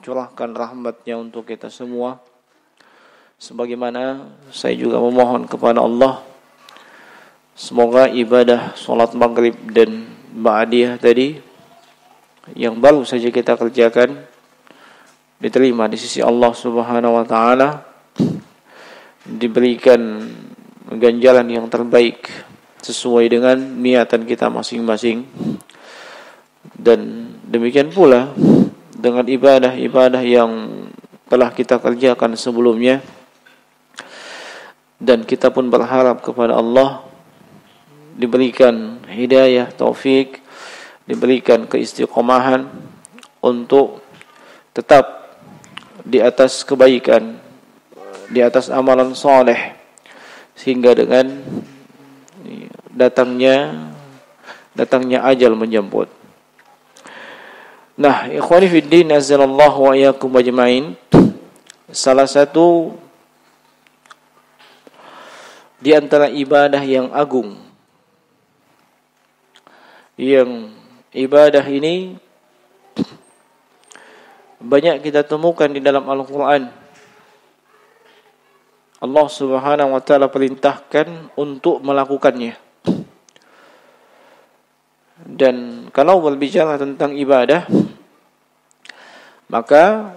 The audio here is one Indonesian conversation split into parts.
mencurahkan rahmat-Nya untuk kita semua. Sebagaimana saya juga memohon kepada Allah, semoga ibadah salat maghrib dan ba'diyah tadi yang baru saja kita kerjakan diterima di sisi Allah Subhanahu wa taala, diberikan ganjaran yang terbaik sesuai dengan niatan kita masing-masing. Dan demikian pula dengan ibadah-ibadah yang telah kita kerjakan sebelumnya, dan kita pun berharap kepada Allah diberikan hidayah, taufik, diberikan keistiqomahan untuk tetap di atas kebaikan, di atas amalan soleh, sehingga dengan datangnya ajal menjemput. Nah, ikhwani fiddin, azzalallahu wa iyyakum ajmain. Salah satu di antara ibadah yang agung, yang ibadah ini banyak kita temukan di dalam Al-Quran. Allah Subhanahu wa ta'ala perintahkan untuk melakukannya. Dan kalau berbicara tentang ibadah, maka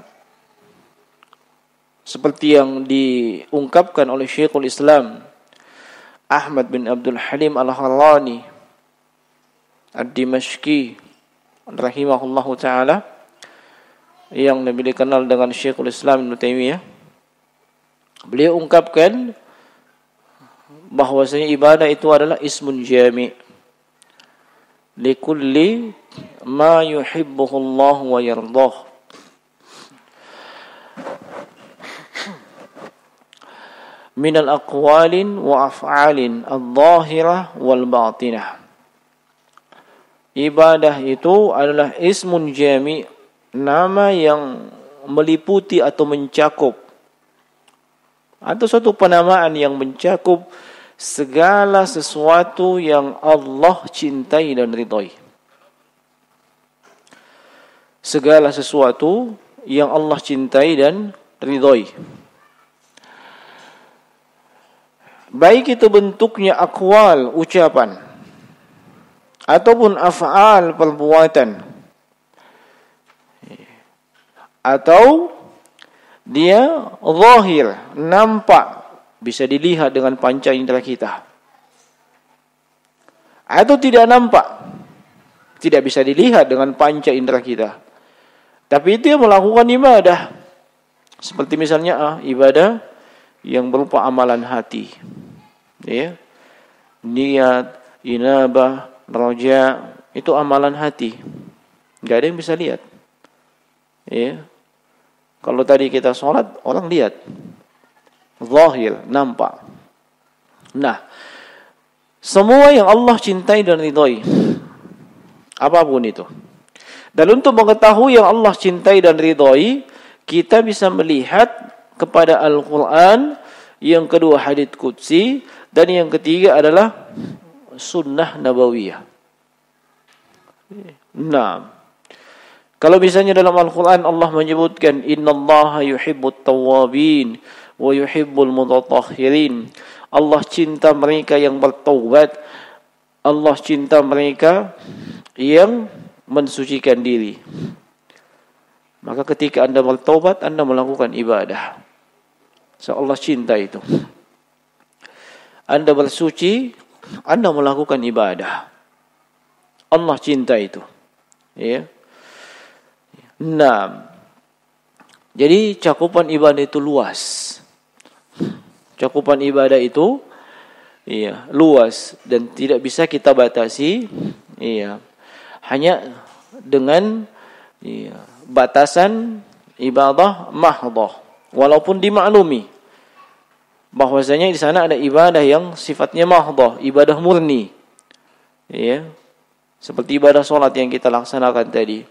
seperti yang diungkapkan oleh Syekhul Islam Ahmad bin Abdul Halim Al-Harrani Ad-Dimashqi rahimahullahu ta'ala, yang lebih dikenal dengan Syekhul Islam Ibnu Taimiyah, beliau ungkapkan bahwasanya ibadah itu adalah ismun jami' likulli ma yuhibbuhu Allah wa yardah. Min al-aqwalin wa af'alin adh-dhahirah wal batinah. Ibadah itu adalah ismun jami', nama yang meliputi atau mencakup, atau suatu penamaan yang mencakup segala sesuatu yang Allah cintai dan ridhai. Segala sesuatu yang Allah cintai dan ridhai. Baik itu bentuknya aqwal, ucapan, ataupun af'al, perbuatan, atau dia zahir, nampak, bisa dilihat dengan panca indera kita, atau tidak nampak, tidak bisa dilihat dengan panca indera kita, tapi itu yang melakukan ibadah. Seperti misalnya ibadah yang berupa amalan hati, ya, niat, inabah, raja, itu amalan hati, nggak ada yang bisa lihat, ya. Kalau tadi kita sholat, orang lihat, zahir, nampak. Nah, semua yang Allah cintai dan ridhai, apapun itu. Dan untuk mengetahui yang Allah cintai dan ridhai, kita bisa melihat kepada Al-Quran, yang kedua hadits qudsi, dan yang ketiga adalah sunnah nabawiyah. Nah, kalau misalnya dalam Al-Quran Allah menyebutkan innallaha yuhibbut tawwabin wa yuhibbul mutatahhirin. Allah cinta mereka yang bertaubat, Allah cinta mereka yang mensucikan diri. Maka ketika Anda bertaubat, Anda melakukan ibadah, so Allah cinta itu. Anda bersuci, Anda melakukan ibadah, Allah cinta itu, ya. Nah, jadi cakupan ibadah itu luas. Cakupan ibadah itu luas dan tidak bisa kita batasi, hanya dengan batasan ibadah mahdhah, walaupun dimaklumi bahwasanya di sana ada ibadah yang sifatnya mahdhah, ibadah murni, ya, seperti ibadah salat yang kita laksanakan tadi,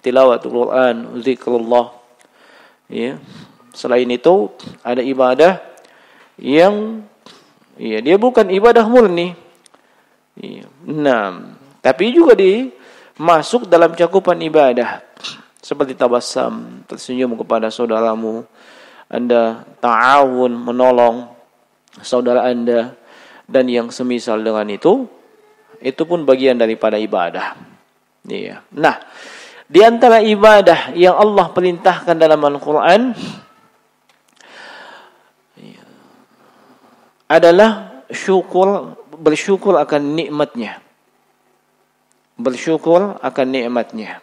tilawatul Quran, zikrullah, ya. Selain itu ada ibadah yang dia bukan ibadah murni, nah, tapi juga masuk dalam cakupan ibadah, Seperti tabassum, tersenyum kepada saudaramu. Anda ta'awun, menolong saudara Anda, dan yang semisal dengan itu pun bagian daripada ibadah. Iya. Nah, di antara ibadah yang Allah perintahkan dalam Al-Quran adalah bersyukur akan nikmatnya. Bersyukur akan nikmatnya.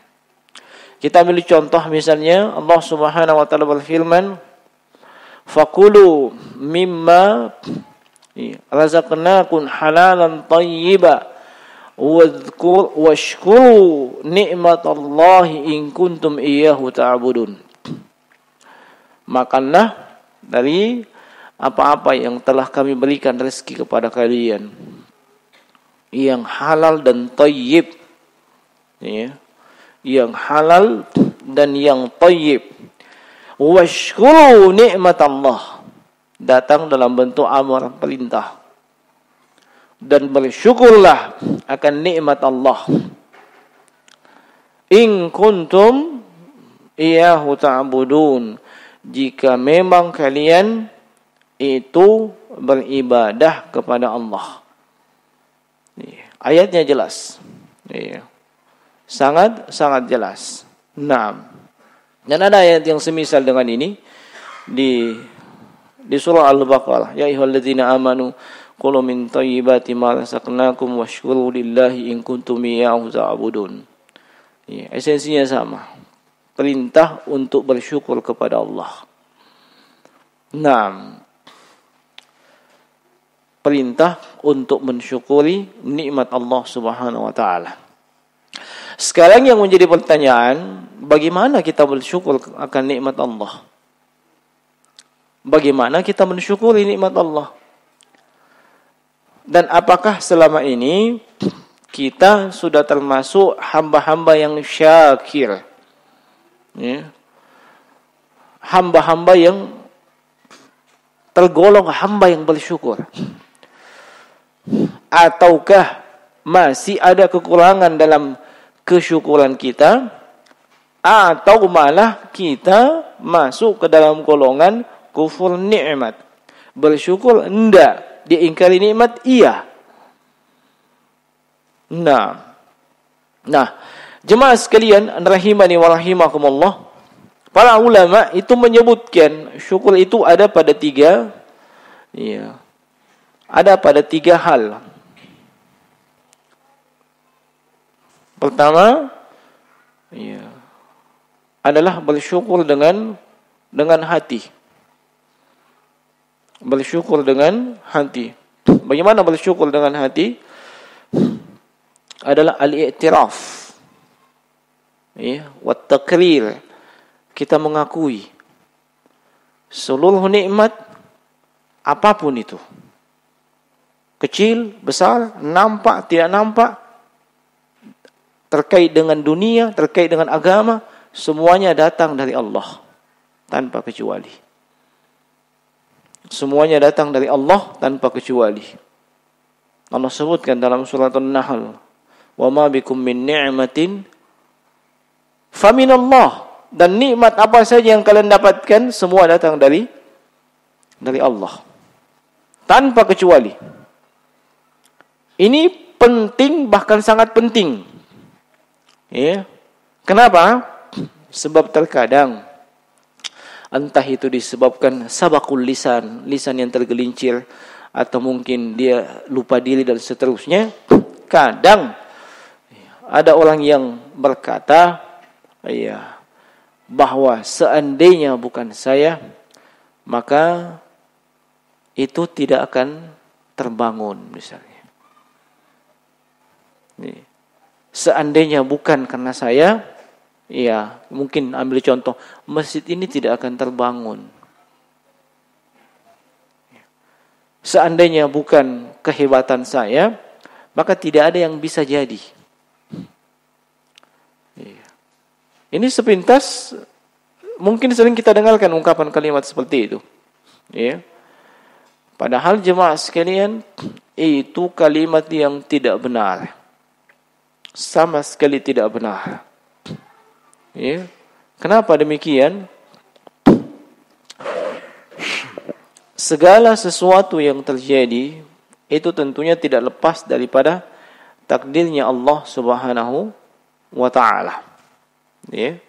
Kita ambil contoh misalnya Allah Subhanahu wa taala berfirman, "Fakulu mimma razaqnakum halalan thayyiba washkuru ni'matallahi in kuntum iyyahu ta'budun." Makanlah dari apa-apa yang telah kami berikan rezeki kepada kalian, yang halal dan thayyib, ya, yang halal dan yang thayyib. Washkuru ni'matallah, datang dalam bentuk amar, perintah. Dan bersyukurlah akan nikmat Allah. In kuntum iyyahu ta'budun, jika memang kalian itu beribadah kepada Allah. Ayatnya jelas. Sangat jelas. Nah, dan ada ayat yang semisal dengan ini di surah Al-Baqarah. Ya ayyuhalladzina amanu qulu min thayyibati ma razaqnakum washkuru lillahi in kuntum iyyahu ta'budun. Esensinya sama. Perintah untuk bersyukur kepada Allah. Nah, perintah untuk mensyukuri nikmat Allah Subhanahu wa taala. Sekarang yang menjadi pertanyaan, bagaimana kita bersyukur akan nikmat Allah? Bagaimana kita mensyukuri nikmat Allah? Dan apakah selama ini kita sudah termasuk hamba-hamba yang syakir? Ya. Hamba-hamba yang tergolong hamba yang bersyukur. Ataukah masih ada kekurangan dalam kesyukuran kita, atau malah kita masuk ke dalam golongan kufur nikmat. Bersyukur enggak, diingkari nikmat iya. Nah, jemaah sekalian rahimani wa rahimakumullah, para ulama itu menyebutkan syukur itu ada pada tiga hal. Pertama, adalah bersyukur dengan hati. Bersyukur dengan hati. Bagaimana bersyukur dengan hati? Adalah al-i'tiraf. Wa taqrir. Kita mengakui seluruh nikmat apapun itu. Kecil, besar, nampak, tidak nampak, terkait dengan dunia, terkait dengan agama, semuanya datang dari Allah tanpa kecuali. Semuanya datang dari Allah tanpa kecuali. Allah sebutkan dalam surat An-Nahl, "Wa ma bikum min ni'matin faminallah." Dan nikmat apa saja yang kalian dapatkan semua datang dari Allah tanpa kecuali. Ini penting, bahkan sangat penting. Kenapa? Sebab terkadang entah itu disebabkan sabakul lisan yang tergelincir, atau mungkin dia lupa diri dan seterusnya. Kadang ada orang yang berkata, bahwa seandainya bukan saya, maka itu tidak akan terbangun misalnya. Seandainya bukan karena saya, mungkin ambil contoh, masjid ini tidak akan terbangun. Seandainya bukan kehebatan saya, maka tidak ada yang bisa jadi. Ini sepintas mungkin sering kita dengarkan ungkapan kalimat seperti itu. Padahal jemaah sekalian, itu kalimat yang tidak benar. Sama sekali tidak benar. Kenapa demikian? Segala sesuatu yang terjadi itu tentunya tidak lepas daripada takdirnya Allah Subhanahu wa taala. Ya.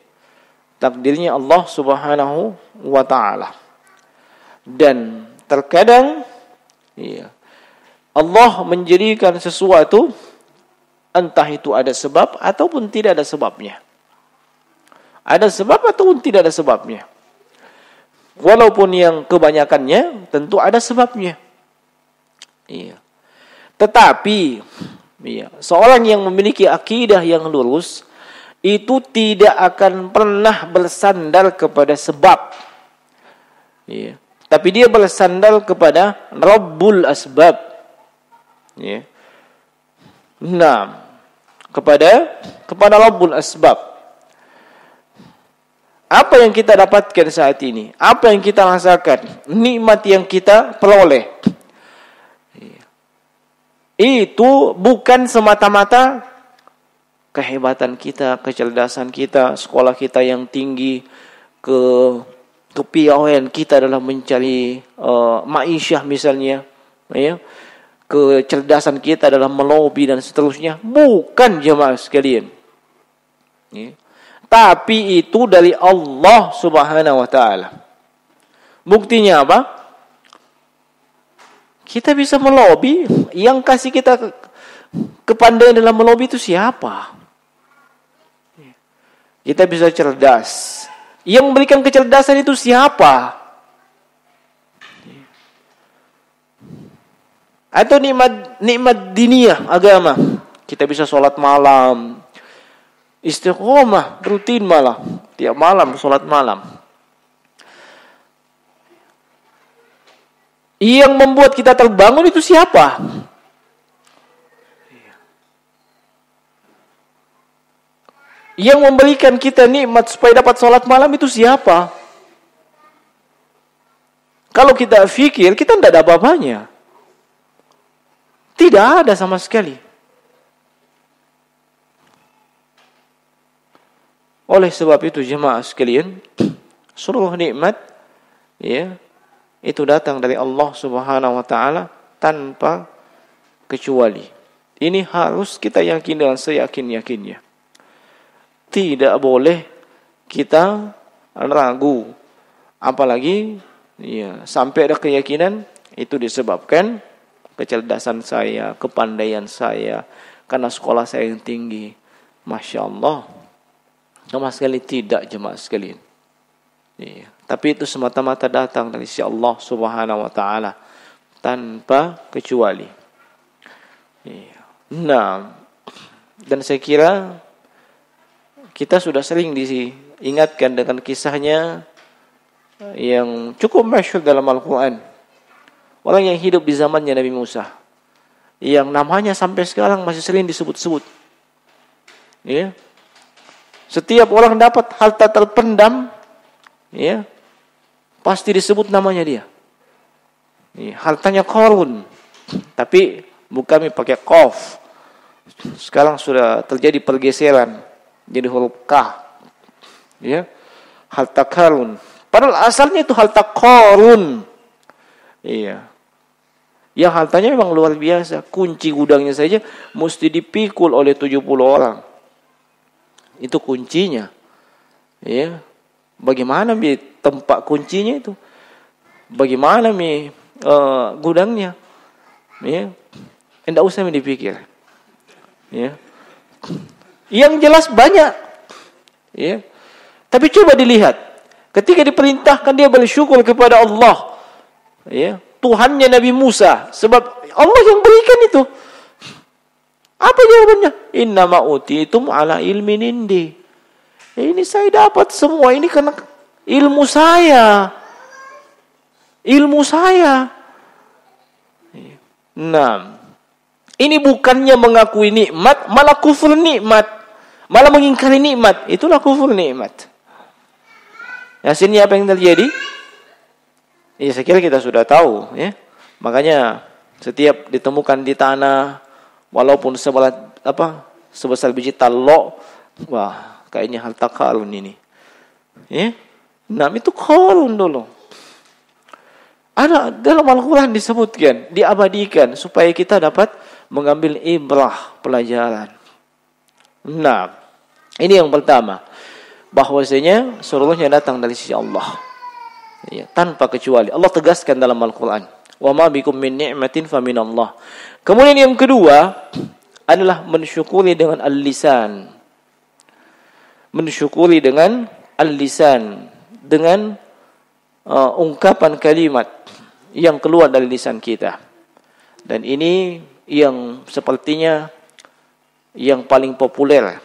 Takdirnya Allah Subhanahu wa taala. Dan terkadang ya, Allah menjadikan sesuatu entah itu ada sebab ataupun tidak ada sebabnya. Ada sebab ataupun tidak ada sebabnya. Walaupun yang kebanyakannya tentu ada sebabnya. Iya. Tetapi iya, seorang yang memiliki akidah yang lurus itu tidak akan pernah bersandar kepada sebab. Iya. Tapi dia bersandar kepada Rabbul Asbab. Iya. Nah, kepada Rabbul Asbab. Apa yang kita dapatkan saat ini? Apa yang kita rasakan? Nikmat yang kita peroleh. Itu bukan semata-mata kehebatan kita, kecerdasan kita, sekolah kita yang tinggi, kepiawaian kita dalam mencari ma'isyah misalnya, ya. Kecerdasan kita dalam melobi dan seterusnya. Bukan, jemaah sekalian. Ya. Tapi itu dari Allah Subhanahu wa taala. Buktinya apa? Kita bisa melobi, yang kasih kita kepandaian dalam melobi itu siapa? Kita bisa cerdas. Yang memberikan kecerdasan itu siapa? Atau nikmat diniyah agama. Kita bisa sholat malam, istiqomah rutin malah tiap malam sholat malam. Yang membuat kita terbangun itu siapa? Yang memberikan kita nikmat supaya dapat sholat malam itu siapa? Kalau kita fikir, kita tidak ada apa-apanya. Tidak ada sama sekali. Oleh sebab itu jemaah sekalian, seluruh nikmat ya, itu datang dari Allah Subhanahu wa taala tanpa kecuali. Ini harus kita yakini dengan seyakin-yakinnya. Tidak boleh kita ragu, apalagi ya, sampai ada keyakinan itu disebabkan kecerdasan saya, kepandaian saya, karena sekolah saya yang tinggi. Masya Allah. Sama sekali tidak, jemaah sekalian. Ya, tapi itu semata-mata datang dari si Allah Subhanahu wa taala tanpa kecuali. Ya. Nah, dan saya kira kita sudah sering diingatkan dengan kisahnya yang cukup masyhur dalam Al-Quran. Orang yang hidup di zamannya Nabi Musa, yang namanya sampai sekarang masih sering disebut-sebut. Ya. Setiap orang dapat harta terpendam, ya, pasti disebut namanya dia. Ya, hartanya Qarun, tapi bukan pakai qaf. Sekarang sudah terjadi pergeseran, jadi huruf K. Ya, harta Qarun. Padahal asalnya itu harta Qarun. Iya. Yang hartanya memang luar biasa. Kunci gudangnya saja mesti dipikul oleh 70 orang. Itu kuncinya. Ya. Bagaimana tempat kuncinya itu? Bagaimana gudangnya? Ya. Tidak usah dipikir. Ya. Yang jelas banyak. Ya. Tapi coba dilihat. Ketika diperintahkan dia bersyukur kepada Allah. Ya. Tuhannya Nabi Musa, sebab Allah yang berikan itu. Apa jawabannya? Innama utitum ala ilmin indi. Ini saya dapat semua ini karena ilmu saya. Ilmu saya. Nah, ini bukannya mengakui nikmat, malah kufur nikmat, malah mengingkari nikmat. Itulah kufur nikmat. Hasilnya apa yang terjadi? Ya, saya kira kita sudah tahu, ya. Makanya setiap ditemukan di tanah, walaupun sebesar biji talok, wah, kayaknya harta karun ini. Ya. Nah, itu Qarun dulu. Ada dalam Al-Quran disebutkan, diabadikan supaya kita dapat mengambil ibrah, pelajaran. Nah, ini yang pertama. Bahwasanya seluruhnya datang dari sisi Allah. Ya, tanpa kecuali. Allah tegaskan dalam Al-Quran. Wa ma bikum min ni'matin fa min Allah. Kemudian yang kedua adalah mensyukuri dengan al-lisan. Mensyukuri dengan al-lisan, dengan ungkapan kalimat yang keluar dari lisan kita. Dan ini yang sepertinya yang paling populer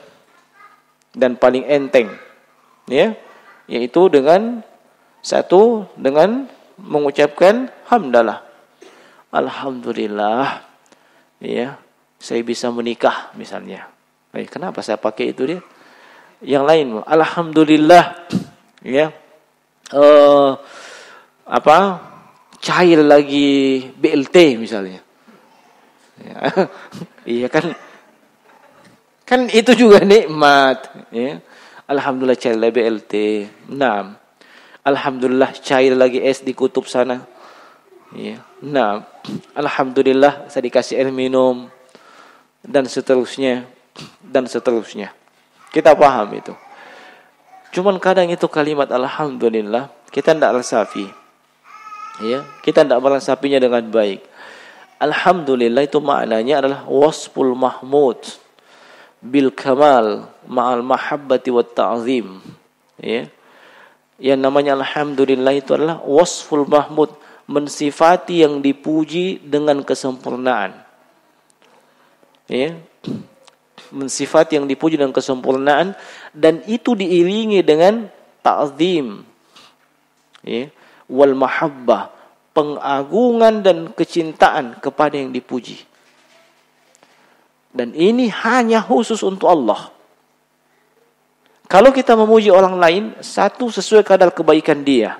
dan paling enteng, ya, yaitu dengan mengucapkan hamdalah, alhamdulillah, ya, saya bisa menikah misalnya. Kenapa saya pakai itu dia? Yang lain, alhamdulillah, ya, cair lagi BLT misalnya, ya. Iya kan itu juga nikmat, ya. Alhamdulillah cair lagi BLT. Nah, alhamdulillah cair lagi es di kutub sana, ya. Nah, alhamdulillah saya dikasih air minum, dan seterusnya dan seterusnya. Kita paham itu. Cuman kadang itu kalimat alhamdulillah kita tidak resapi, ya, kita tidak meresapinya dengan baik. Alhamdulillah itu maknanya adalah wasful mahmud bil kamal ma'al mahabbati wat ta'zim, ya. Yang namanya alhamdulillah itu adalah wasful mahmud, mensifati yang dipuji dengan kesempurnaan, ya. Mensifati yang dipuji dengan kesempurnaan, dan itu diiringi dengan ta'zim, ya, wal mahabbah, pengagungan dan kecintaan kepada yang dipuji. Dan ini hanya khusus untuk Allah. Kalau kita memuji orang lain, satu, sesuai kadar kebaikan dia.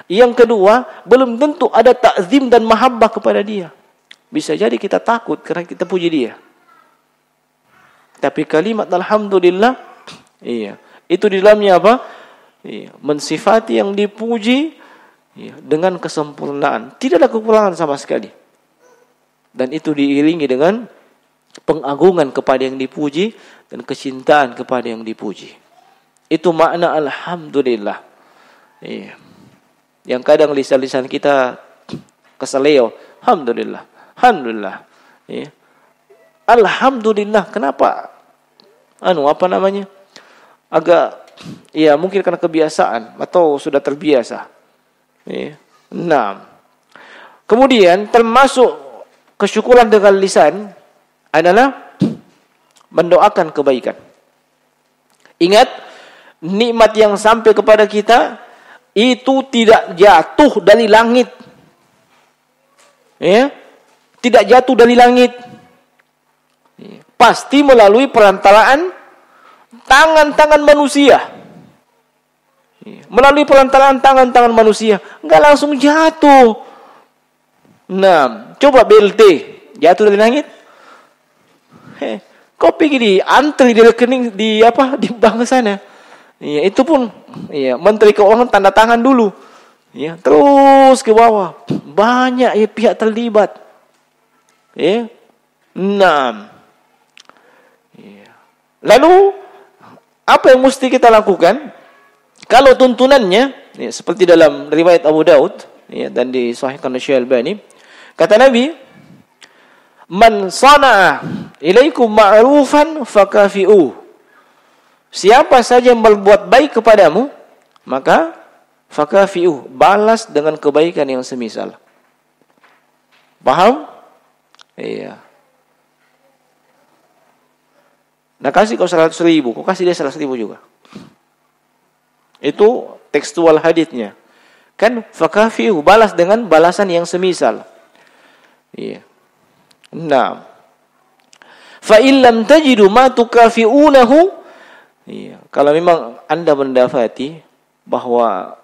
Yang kedua, belum tentu ada ta'zim dan mahabbah kepada dia. Bisa jadi kita takut karena kita puji dia. Tapi kalimat alhamdulillah, iya, itu di dalamnya apa? Iya, mensifati yang dipuji, iya, dengan kesempurnaan, tidak ada kekurangan sama sekali. Dan itu diiringi dengan pengagungan kepada yang dipuji dan kecintaan kepada yang dipuji. Itu makna alhamdulillah. Iya. Yang kadang lisan-lisan kita keseleo, alhamdulillah, alhamdulillah. Iya. Alhamdulillah, kenapa? Agak, ya, mungkin karena kebiasaan atau sudah terbiasa. Ya. Nah, kemudian termasuk kesyukuran dengan lisan adalah mendoakan kebaikan. Ingat, nikmat yang sampai kepada kita itu tidak jatuh dari langit, ya, tidak jatuh dari langit. Pasti melalui perantaraan tangan-tangan manusia. Melalui perantaraan tangan-tangan manusia, enggak langsung jatuh. Nah, coba BLT jatuh dari langit. Kau pergi di antri di rekening di bank sana. Ya, itu pun, ya, Menteri Keuangan tanda tangan dulu. Ya, terus ke bawah. Banyak, ya, pihak terlibat. Ya. Nah, lalu apa yang mesti kita lakukan? Kalau tuntunannya, ya, seperti dalam riwayat Abu Daud, ya, dan disahihkan oleh Syekh Al-Albani, kata Nabi, "Man sana'a ilaikum ma'rufan fakafi'u." Siapa saja yang berbuat baik kepadamu, maka fakafi'u, balas dengan kebaikan yang semisal. Paham? Iya. Nah, kasih kau 100.000, kau kasih dia 100.000 juga. Itu tekstual haditsnya. Kan fakafi'u, balas dengan balasan yang semisal. Iya. Nah, fa illam tajidu ma tukafi'unahu, iya, kalau memang Anda mendapati bahwa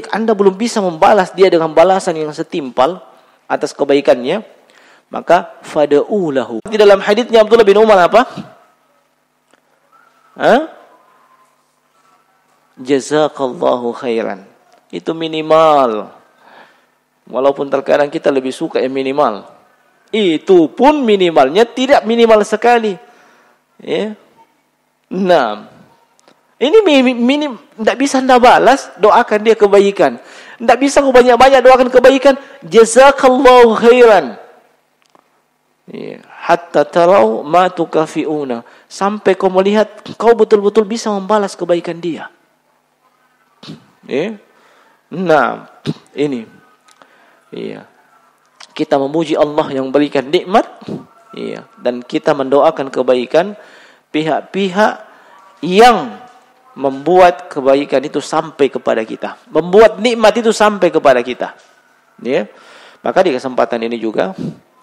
Anda belum bisa membalas dia dengan balasan yang setimpal atas kebaikannya, maka fad'u lahu. Di dalam haditsnya Abdullah bin Umar apa? jazakallahu khairan. Itu minimal. Walaupun terkadang kita lebih suka yang minimal. Itu pun minimalnya tidak minimal sekali. Ya. Nah, ini minim, tidak bisa Anda balas, doakan dia kebaikan. Tidak bisa kau banyak-banyak doakan kebaikan, jazakallahu khairan. Ya. Hatta tarau ma tukafiuna, sampai kau melihat kau betul-betul bisa membalas kebaikan dia. Ya. Nah, ini. Iya. Kita memuji Allah yang berikan nikmat, iya, dan kita mendoakan kebaikan pihak-pihak yang membuat kebaikan itu sampai kepada kita, membuat nikmat itu sampai kepada kita. Ya. Maka di kesempatan ini juga,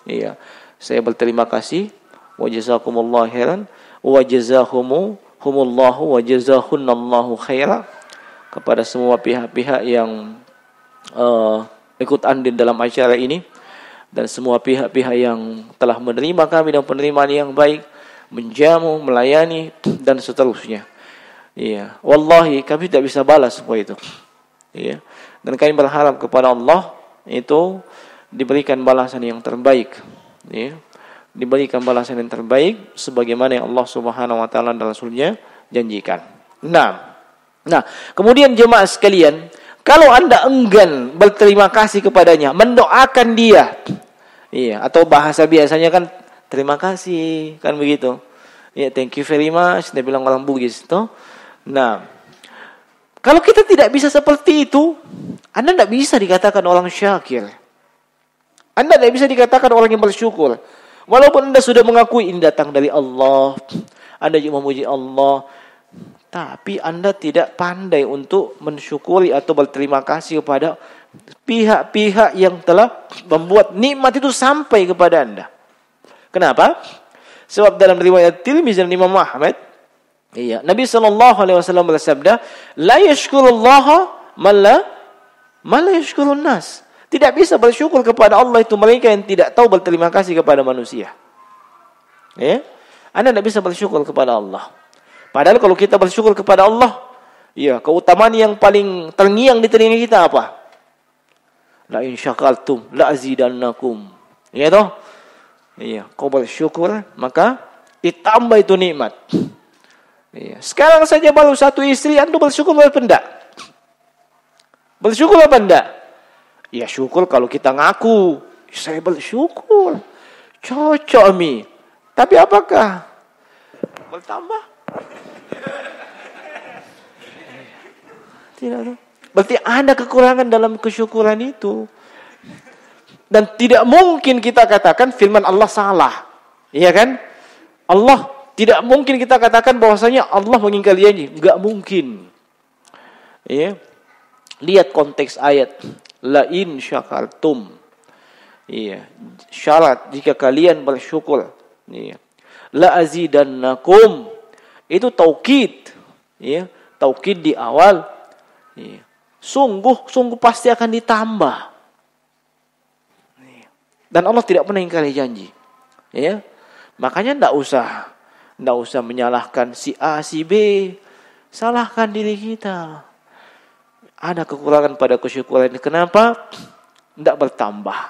iya, saya berterima kasih wa jazakumullahu khairan wa jazahumullahu wa jazahunnallahu khairan kepada semua pihak-pihak yang ikut andil dalam acara ini, dan semua pihak-pihak yang telah menerima kami dan penerimaan yang baik, menjamu, melayani, dan seterusnya. Iya, wallahi kami tidak bisa balas semua itu. Iya, dan kami berharap kepada Allah itu diberikan balasan yang terbaik. Iya, diberikan balasan yang terbaik sebagaimana yang Allah Subhanahu wa taala dan Rasul-Nya janjikan. Nah, kemudian jemaah sekalian, kalau Anda enggan berterima kasih kepadanya, mendoakan dia, iya, atau bahasa biasanya kan terima kasih, kan begitu. Ya, thank you very much, dia bilang orang Bugis toh. Nah, kalau kita tidak bisa seperti itu, Anda tidak bisa dikatakan orang syakir. Anda tidak bisa dikatakan orang yang bersyukur. Walaupun Anda sudah mengakui ini datang dari Allah, Anda juga memuji Allah, tapi Anda tidak pandai untuk mensyukuri atau berterima kasih kepada pihak-pihak yang telah membuat nikmat itu sampai kepada Anda. Kenapa? Sebab dalam riwayat Tirmizi dan Imam Ahmad, iya, Nabi SAW bersabda, la yashkurullaha man la yashkurun nas. Tidak bisa bersyukur kepada Allah itu mereka yang tidak tahu berterima kasih kepada manusia. Ya? Anda tidak bisa bersyukur kepada Allah. Padahal kalau kita bersyukur kepada Allah, ya, keutamaan yang paling terngiang di telinga kita apa? La in syakartum la azidannakum. Ya toh? Iya, kau bersyukur maka ditambah itu nikmat. Iya. Sekarang saja baru satu istri, Anda bersyukur apa enggak? Bersyukur apa enggak? Ya syukur kalau kita ngaku, saya bersyukur. Cocok mi. Tapi apakah bertambah? Tidak. Berarti ada kekurangan dalam kesyukuran itu. Dan tidak mungkin kita katakan firman Allah salah. Iya kan? Allah tidak mungkin kita katakan bahwasanya Allah mengingkari janji. Enggak mungkin. Iya. Lihat konteks ayat. La in syakartum. Iya. Syarat jika kalian bersyukur. Iya. La azidannakum. Itu taukid. Iya. Taukid di awal. Iya. Sungguh pasti akan ditambah. Dan Allah tidak pernah ingkari janji. Ya. Makanya enggak usah menyalahkan si A, si B. Salahkan diri kita. Ada kekurangan pada kesyukuran. Kenapa? Enggak bertambah.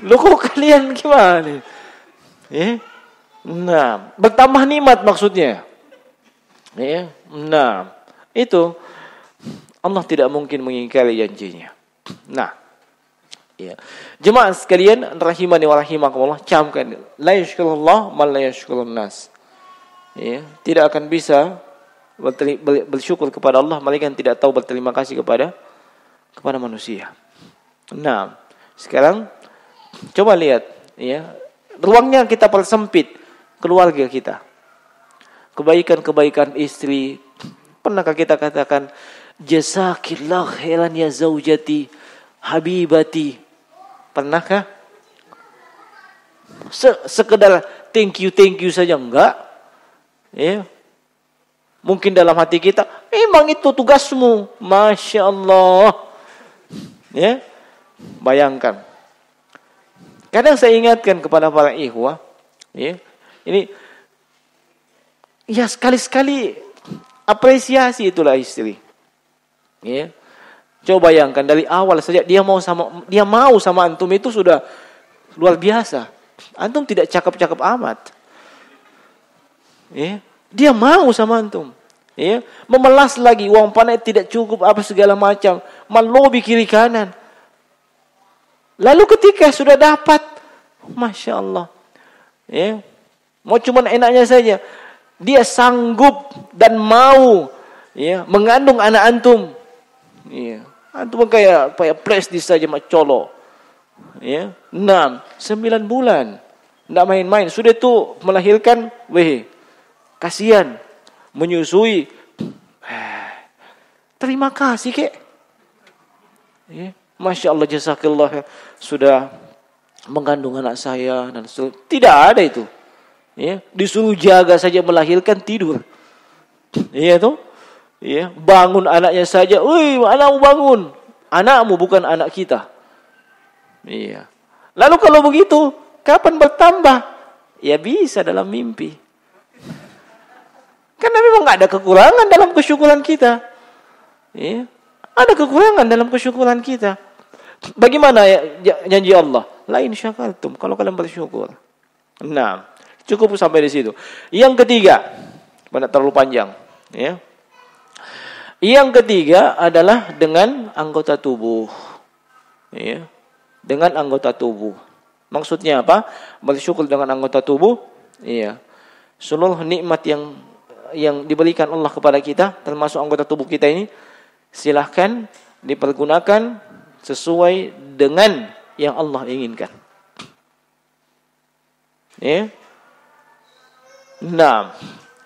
Loh kok kalian gimana? Ya. Nah, bertambah nikmat maksudnya. Ya. Nah, itu Allah tidak mungkin mengingkari janjinya. Nah, ya. Jemaah sekalian rahimani wa rahimakumullah, camkan la yashkurullah man la yashkurun nas. Ya, tidak akan bisa bersyukur kepada Allah mereka yang tidak tahu berterima kasih kepada manusia. Nah, sekarang coba lihat ya, ruangnya kita persempit keluarga kita. Kebaikan-kebaikan istri, pernahkah kita katakan jazakillah khairan ya zaujati habibati? Pernahkah? Sekedar thank you saja enggak? Ya. Mungkin dalam hati kita, memang itu tugasmu. Masya Allah. Ya. Bayangkan. Kadang saya ingatkan kepada para ikhwah, ya. Ini ya sekali-sekali Apresiasi itulah istri. Ya. Coba bayangkan dari awal saja dia mau sama antum itu sudah luar biasa. Antum tidak cakep-cakep amat. Ya. Dia mau sama antum. Ya. Memelas lagi, uang panai tidak cukup apa segala macam, melobi kiri kanan. Lalu ketika sudah dapat, Masya Allah, ya, mau cuman enaknya saja, dia sanggup dan mau, ya, mengandung anak antum. Ya. Antum kayak prestis saja macolo. Ya. 9 bulan. Enggak main-main. Sudah itu melahirkan, kasihan, menyusui. Terima kasih, Kek. Ya. Masya Allah, jazakallah, sudah mengandung anak saya dan tidak ada itu. Ya, disuruh jaga saja melahirkan tidur. Iya tuh. Ya, bangun anaknya saja. Wih, anakmu bangun. Anakmu bukan anak kita. Iya. Lalu kalau begitu, kapan bertambah? Ya bisa dalam mimpi. Karena memang nggak ada kekurangan dalam kesyukuran kita. Ya, ada kekurangan dalam kesyukuran kita. Bagaimana janji Allah? Lain syakartum, kalau kalian bersyukur. Nah, cukup sampai di situ. Yang ketiga, pada terlalu panjang, ya. Yang ketiga adalah dengan anggota tubuh. Ya. Dengan anggota tubuh. Maksudnya apa? Bersyukur dengan anggota tubuh, iya. Seluruh nikmat yang diberikan Allah kepada kita, termasuk anggota tubuh kita ini, silahkan dipergunakan sesuai dengan yang Allah inginkan. Ya. Nah,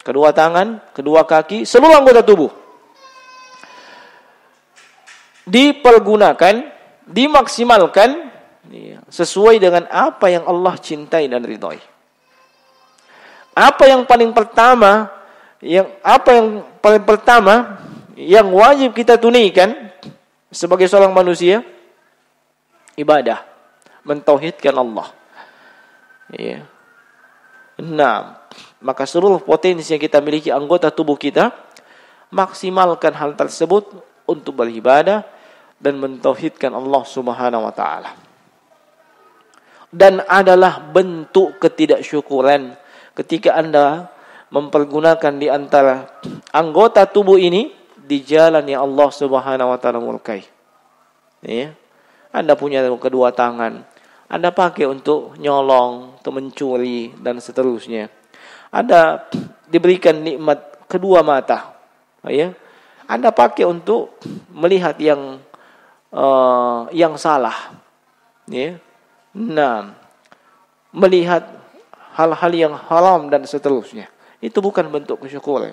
kedua tangan, kedua kaki, seluruh anggota tubuh dipergunakan, dimaksimalkan, ya, sesuai dengan apa yang Allah cintai dan ridhoi. Apa yang paling pertama yang wajib kita tunaikan sebagai seorang manusia? Ibadah, mentauhidkan Allah. Ya. Nah, maka seluruh potensi yang kita miliki anggota tubuh kita, maksimalkan hal tersebut untuk beribadah dan mentauhidkan Allah Subhanahu wa taala. Dan adalah bentuk ketidaksyukuran ketika Anda mempergunakan di antara anggota tubuh ini di jalan yang Allah Subhanahu wa taala murkai. Ya. Anda punya kedua tangan, Anda pakai untuk nyolong, untuk mencuri dan seterusnya. Anda diberikan nikmat kedua mata, ya. Anda pakai untuk melihat yang salah, ya. Nah, melihat hal-hal yang haram dan seterusnya. Itu bukan bentuk kesyukuran.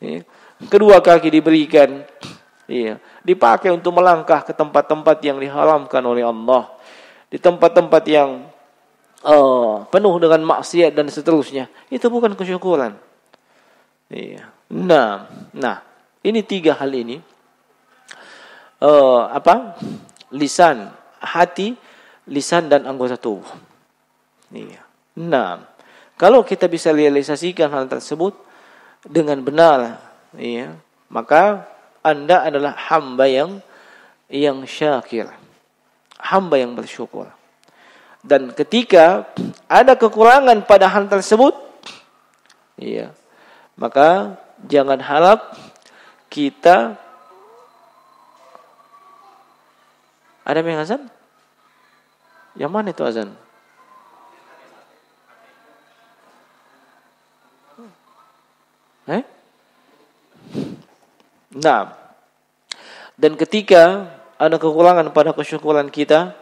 Ya. Kedua kaki diberikan, iya, dipakai untuk melangkah ke tempat-tempat yang diharamkan oleh Allah, di tempat-tempat yang penuh dengan maksiat dan seterusnya. Itu bukan kesyukuran. Iya. Nah, ini 3 hal ini. Lisan, hati, lisan dan anggota tubuh. Iya. Nah, kalau kita bisa realisasikan hal tersebut dengan benar, iya, maka Anda adalah hamba yang syakir, hamba yang bersyukur. Dan ketika ada kekurangan pada hal tersebut, iya, maka jangan harap kita ada yang azan? Yang mana itu azan? Nah, dan ketika ada kekurangan pada kesyukuran kita,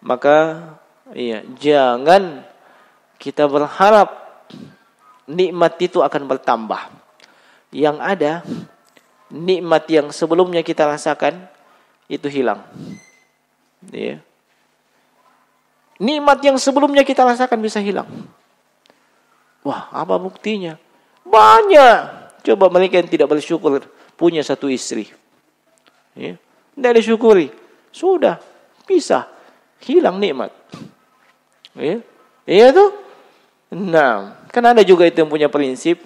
maka jangan kita berharap nikmat itu akan bertambah. Yang ada, nikmat yang sebelumnya kita rasakan itu hilang. Ya. Nikmat yang sebelumnya kita rasakan bisa hilang. Wah, apa buktinya? Banyak. Coba mereka yang tidak bersyukur punya 1 istri. Ya. Tidak disyukuri. Sudah. Bisa. Hilang nikmat. Ya. Iya tuh. Nah. Kan ada juga itu yang punya prinsip.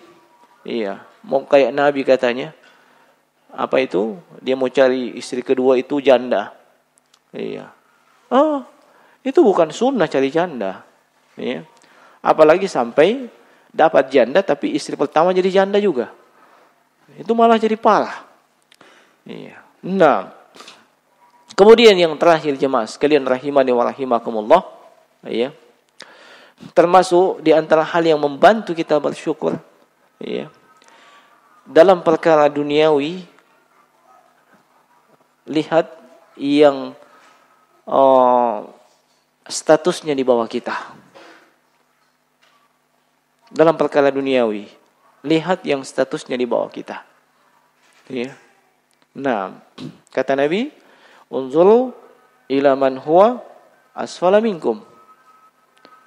Iya. mau kayak Nabi katanya. Apa itu? Dia mau cari istri kedua itu janda. Iya. Oh, itu bukan sunnah cari janda. Iya. Apalagi sampai dapat janda tapi istri pertama jadi janda juga. Itu malah jadi parah. Iya. Nah, kemudian yang terakhir jemaah sekalian rahimani wa rahimakumullah, ya. Termasuk di antara hal yang membantu kita bersyukur, ya. Dalam perkara duniawi, lihat yang statusnya di bawah kita. Dalam perkara duniawi, lihat yang statusnya di bawah kita. Ya. Nah, kata Nabi, unzuru ila man huwa asfala minkum.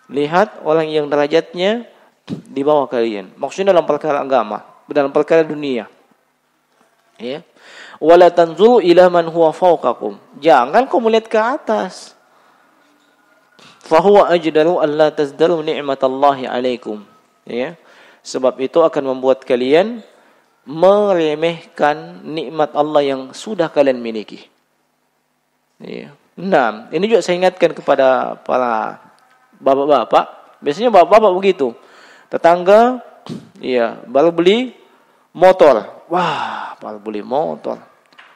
Lihat orang yang derajatnya di bawah kalian. Maksudnya dalam perkara agama, dalam perkara dunia. Ya. Wala tanzuru ila man huwa fawqakum. Jangan kau melihat ke atas. Fa huwa ajdaru alla tazdaru ni'matallahi 'alaikum. Ya. Sebab itu akan membuat kalian meremehkan nikmat Allah yang sudah kalian miliki. Ya. Nah, ini juga saya ingatkan kepada para bapak-bapak. Biasanya bapak-bapak begitu. Tetangga, ya, baru beli motor. Wah, baru beli motor.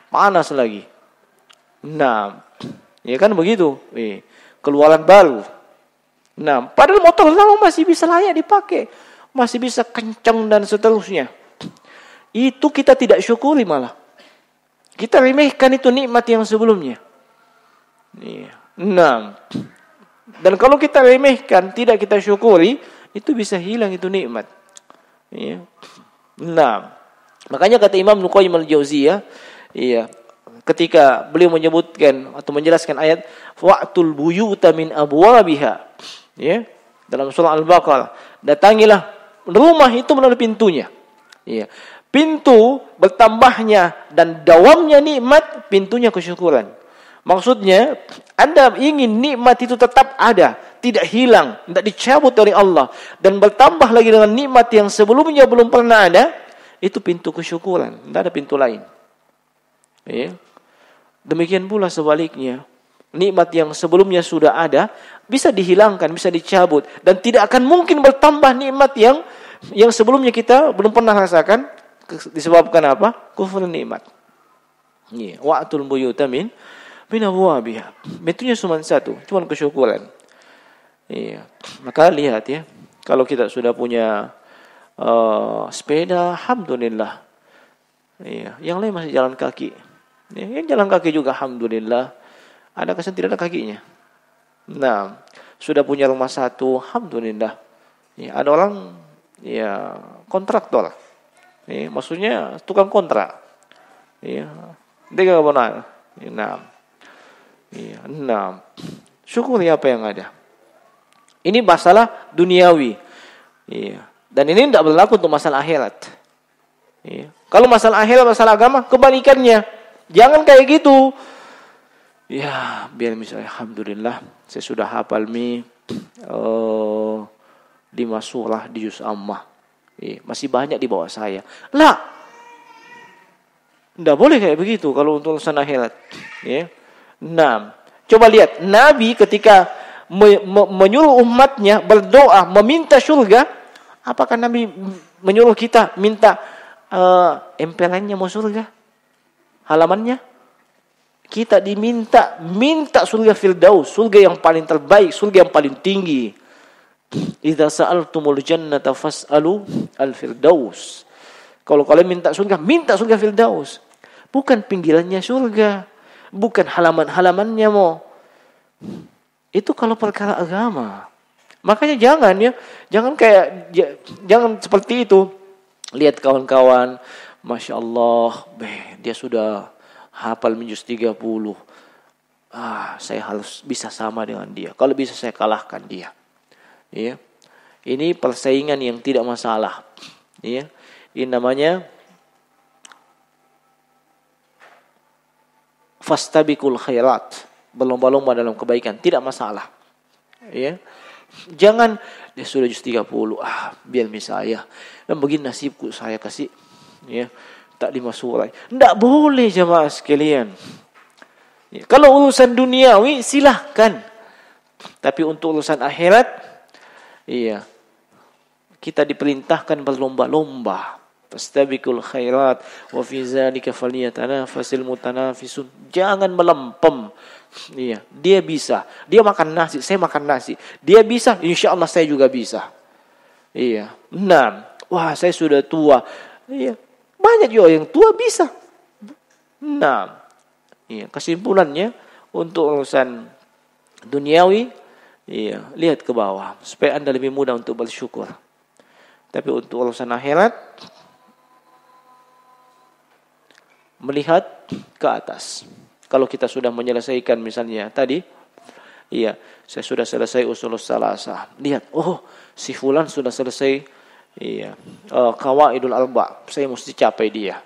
Panas lagi. Nah, ya kan begitu. Keluaran baru. Nah, padahal motor lama masih bisa layak dipakai. Masih bisa kencang dan seterusnya. Itu kita tidak syukuri malah. Kita remehkan itu nikmat yang sebelumnya. Nah, dan kalau kita remehkan, tidak kita syukuri, itu bisa hilang itu nikmat. Nah, makanya kata Imam Ibnu Qayyim al-Jauziyah, ketika beliau menyebutkan atau menjelaskan ayat wa'tul buyuta min abwabiha, dalam surah Al-Baqarah, datangilah rumah itu melalui pintunya. Pintu bertambahnya dan dawamnya nikmat, pintunya kesyukuran. Maksudnya, Anda ingin nikmat itu tetap ada, tidak hilang, tidak dicabut dari Allah, dan bertambah lagi dengan nikmat yang sebelumnya belum pernah ada, itu pintu kesyukuran, tidak ada pintu lain. Demikian pula sebaliknya, nikmat yang sebelumnya sudah ada bisa dihilangkan, bisa dicabut, dan tidak akan mungkin bertambah nikmat yang sebelumnya kita belum pernah rasakan. Disebabkan apa? Kufur nikmat. Wa'tul buyuta min abwabiha. Pintunya cuma satu, cuma kesyukuran. Maka lihat ya, kalau kita sudah punya sepeda, alhamdulillah. Yang lain masih jalan kaki. Yang jalan kaki juga alhamdulillah. Ada kesan tidak ada kakinya. Nah, sudah punya rumah satu, alhamdulillah. Ada orang kontraktor. Maksudnya tukang kontrak. Dia enggak benar. Nah, syukuri apa yang ada. Ini masalah duniawi. Dan ini tidak berlaku untuk masalah akhirat. Kalau masalah akhirat, masalah agama, kebalikannya. Jangan kayak gitu. Biar misalnya alhamdulillah saya sudah hafal 5 surah di juz ammah. Masih banyak di bawah saya. Lah, tidak boleh kayak begitu kalau untuk urusan akhirat. Nah, coba lihat Nabi ketika menyuruh umatnya berdoa meminta surga, apakah Nabi menyuruh kita minta empelannya mau surga, halamannya? Kita minta surga Firdaus, surga yang paling terbaik, surga yang paling tinggi. Idza sa'altumul jannata fas'alu al-firdaus. Kalau kalian minta surga Firdaus. Bukan pinggirannya surga, bukan halaman-halamannya mau. Itu kalau perkara agama. Makanya jangan seperti itu. Lihat kawan-kawan, Masya Allah, dia sudah hafal juz 30. Saya harus bisa sama dengan dia. Kalau bisa saya kalahkan dia. Ini persaingan yang tidak masalah. Ini namanya fastabiqul khairat, berlomba-lomba dalam kebaikan, tidak masalah. Jangan dia sudah juz 30, biar misalnya dan begini nasibku saya kasih Ya, tak 5 surai. Tidak boleh jemaah sekalian. Ya, kalau urusan duniawi silahkan. Tapi untuk urusan akhirat, iya, kita diperintahkan berlomba-lomba. Fastabiqul khairat wa fi dzalika falyatanafasil mutanafisun. Jangan melempem. Iya, dia bisa. Dia makan nasi, saya makan nasi. Dia bisa, insyaallah saya juga bisa. Iya. Nah, wah, saya sudah tua. Iya. Banyak juga yang tua bisa. Nah, iya, kesimpulannya untuk urusan duniawi, iya, lihat ke bawah supaya Anda lebih mudah untuk bersyukur. Tapi untuk urusan akhirat, melihat ke atas. Kalau kita sudah menyelesaikan misalnya tadi, iya, saya sudah selesai usulus salasah. Lihat, oh, si fulan sudah selesai, iya, qawaidul arba. Saya mesti capai dia.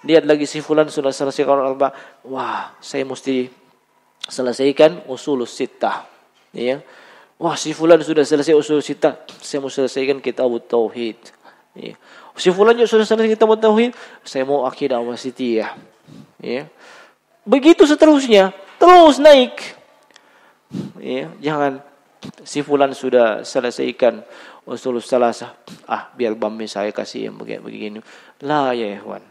Lihat lagi si fulan sudah selesai qawaidul arba. Wah, saya mesti selesaikan usulus sittah. Iya. Wah, si fulan sudah selesai usulus sittah. Saya mau selesaikan kitabut tauhid. Iya. Si fulan juga sudah selesai kitabut tauhid. Saya mau akidah wasithiyah. Iya. Begitu seterusnya, terus naik. Iya, jangan si fulan sudah selesaikan usulus salasah. Biar bambi saya kasih yang begini. La ya ikhwan.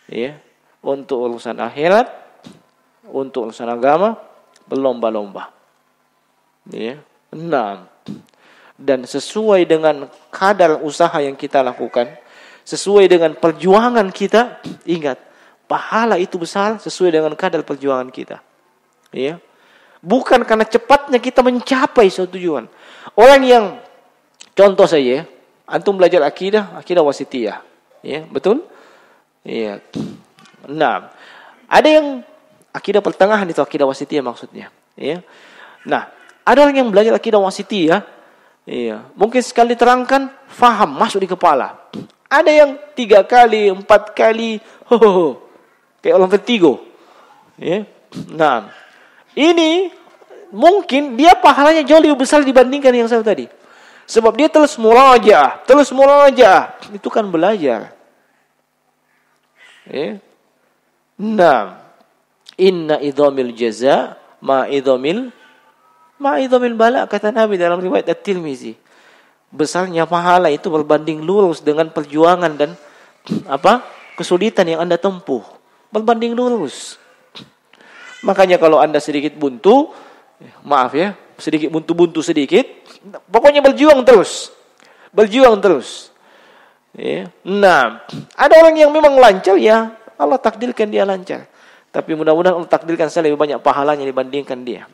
Ya. Untuk urusan akhirat, untuk urusan agama, berlomba-lomba. Ya. 6. Dan sesuai dengan kadar usaha yang kita lakukan, sesuai dengan perjuangan kita, ingat, pahala itu besar sesuai dengan kadar perjuangan kita. Ya. Bukan karena cepatnya kita mencapai suatu tujuan. Orang yang, contoh saja, antum belajar akidah wasithiyah, ya, betul? Iya. Nah, ada yang akidah pertengahan itu akidah wasithiyah maksudnya, ya. Nah, ada orang yang belajar akidah wasithiyah, iya, mungkin sekali terangkan, faham, masuk di kepala. Ada yang 3 kali, 4 kali, kayak orang vertigo, ya. Nah, ini mungkin dia pahalanya jauh lebih besar dibandingkan yang saya tadi. Sebab dia terus murajaah. Itu kan belajar. Ya. Nah, inna idhamil jaza ma idhamil bala, kata Nabi dalam riwayat At-Tirmizi. Besarnya pahala itu berbanding lurus dengan perjuangan dan kesulitan yang Anda tempuh. Berbanding lurus. Makanya kalau Anda sedikit buntu, maaf ya, sedikit buntu sedikit, pokoknya berjuang terus. Ya. Nah, ada orang yang memang lancar, ya Allah takdirkan dia lancar. Tapi mudah-mudahan Allah takdirkan saya lebih banyak pahalanya dibandingkan dia.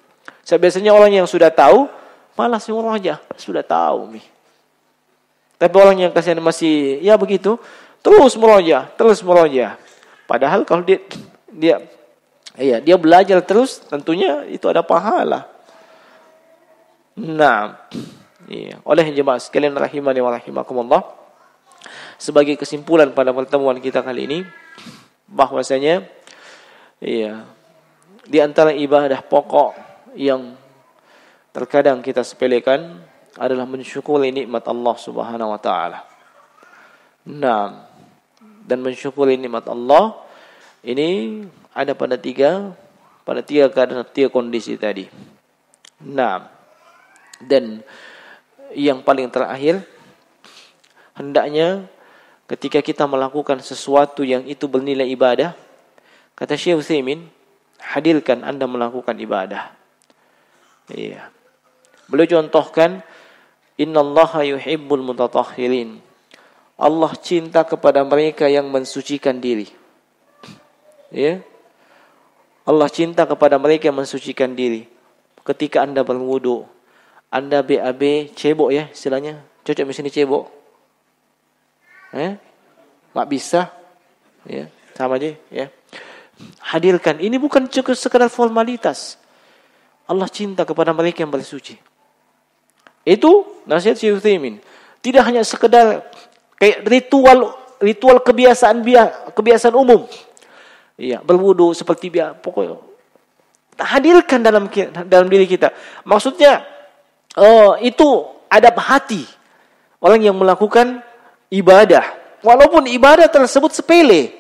Biasanya orang yang sudah tahu, malas orang aja, sudah tahu nih. Tapi orang yang kasihan masih, ya begitu, terus meroja. Padahal kalau dia belajar terus, tentunya itu ada pahala. Nah, iya. Oleh jemaah sekalian rahimani wa rahimakumullah, sebagai kesimpulan pada pertemuan kita kali ini, bahwasanya, iya, di antara ibadah pokok yang terkadang kita sepelekan adalah mensyukuri nikmat Allah Subhanahu wa taala. Nah, dan mensyukuri nikmat Allah ini ada pada tiga keadaan, 3 kondisi tadi. Nah, dan yang paling terakhir, hendaknya ketika kita melakukan sesuatu yang itu bernilai ibadah, kata Syekh Utsaimin, hadirkan Anda melakukan ibadah. Iya. Beliau contohkan, innallaha yuhibbul mutatahhirin. Allah cinta kepada mereka yang mensucikan diri. Ya. Allah cinta kepada mereka yang mensucikan diri. Ketika Anda berwudu, Anda BAB cebok ya istilahnya. Cocok mesin cebok. Enggak bisa. Ya, sama aja ya. Hadirkan. Ini bukan cukup sekedar formalitas. Allah cinta kepada mereka yang bersuci. Itu nasihat Syekh Utsaimin. Tidak hanya sekedar kayak ritual kebiasaan umum. Iya, berwudu seperti biasa. Pokoknya hadirkan dalam diri kita. Maksudnya itu adab hati orang yang melakukan ibadah. walaupun ibadah tersebut sepele.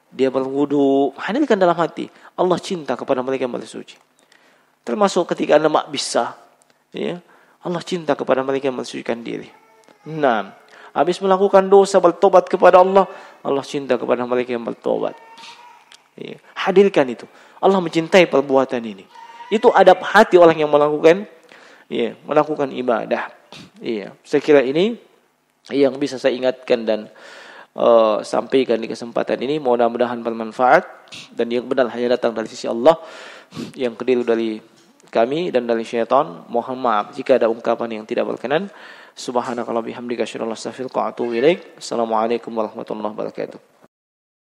Dia berwudu, hadirkan dalam hati, Allah cinta kepada mereka yang bersuci. Termasuk ketika Anda bisa, ya, Allah cinta kepada mereka yang mensucikan diri. Nah, habis melakukan dosa bertobat kepada Allah, Allah cinta kepada mereka yang bertobat. Ya, hadirkan itu. Allah mencintai perbuatan ini. Itu adab hati orang yang melakukan ibadah. Iya, saya kira ini yang bisa saya ingatkan dan sampaikan di kesempatan ini. Mudah-mudahan bermanfaat dan yang benar hanya datang dari sisi Allah, yang keliru dari kami dan dari syaitan. Mohon maaf jika ada ungkapan yang tidak berkenan. Subhanakallahumma bihamdika asyhadu an la ilaha illa anta astaghfiruka wa atubu ilaik. Assalamualaikum warahmatullahi wabarakatuh.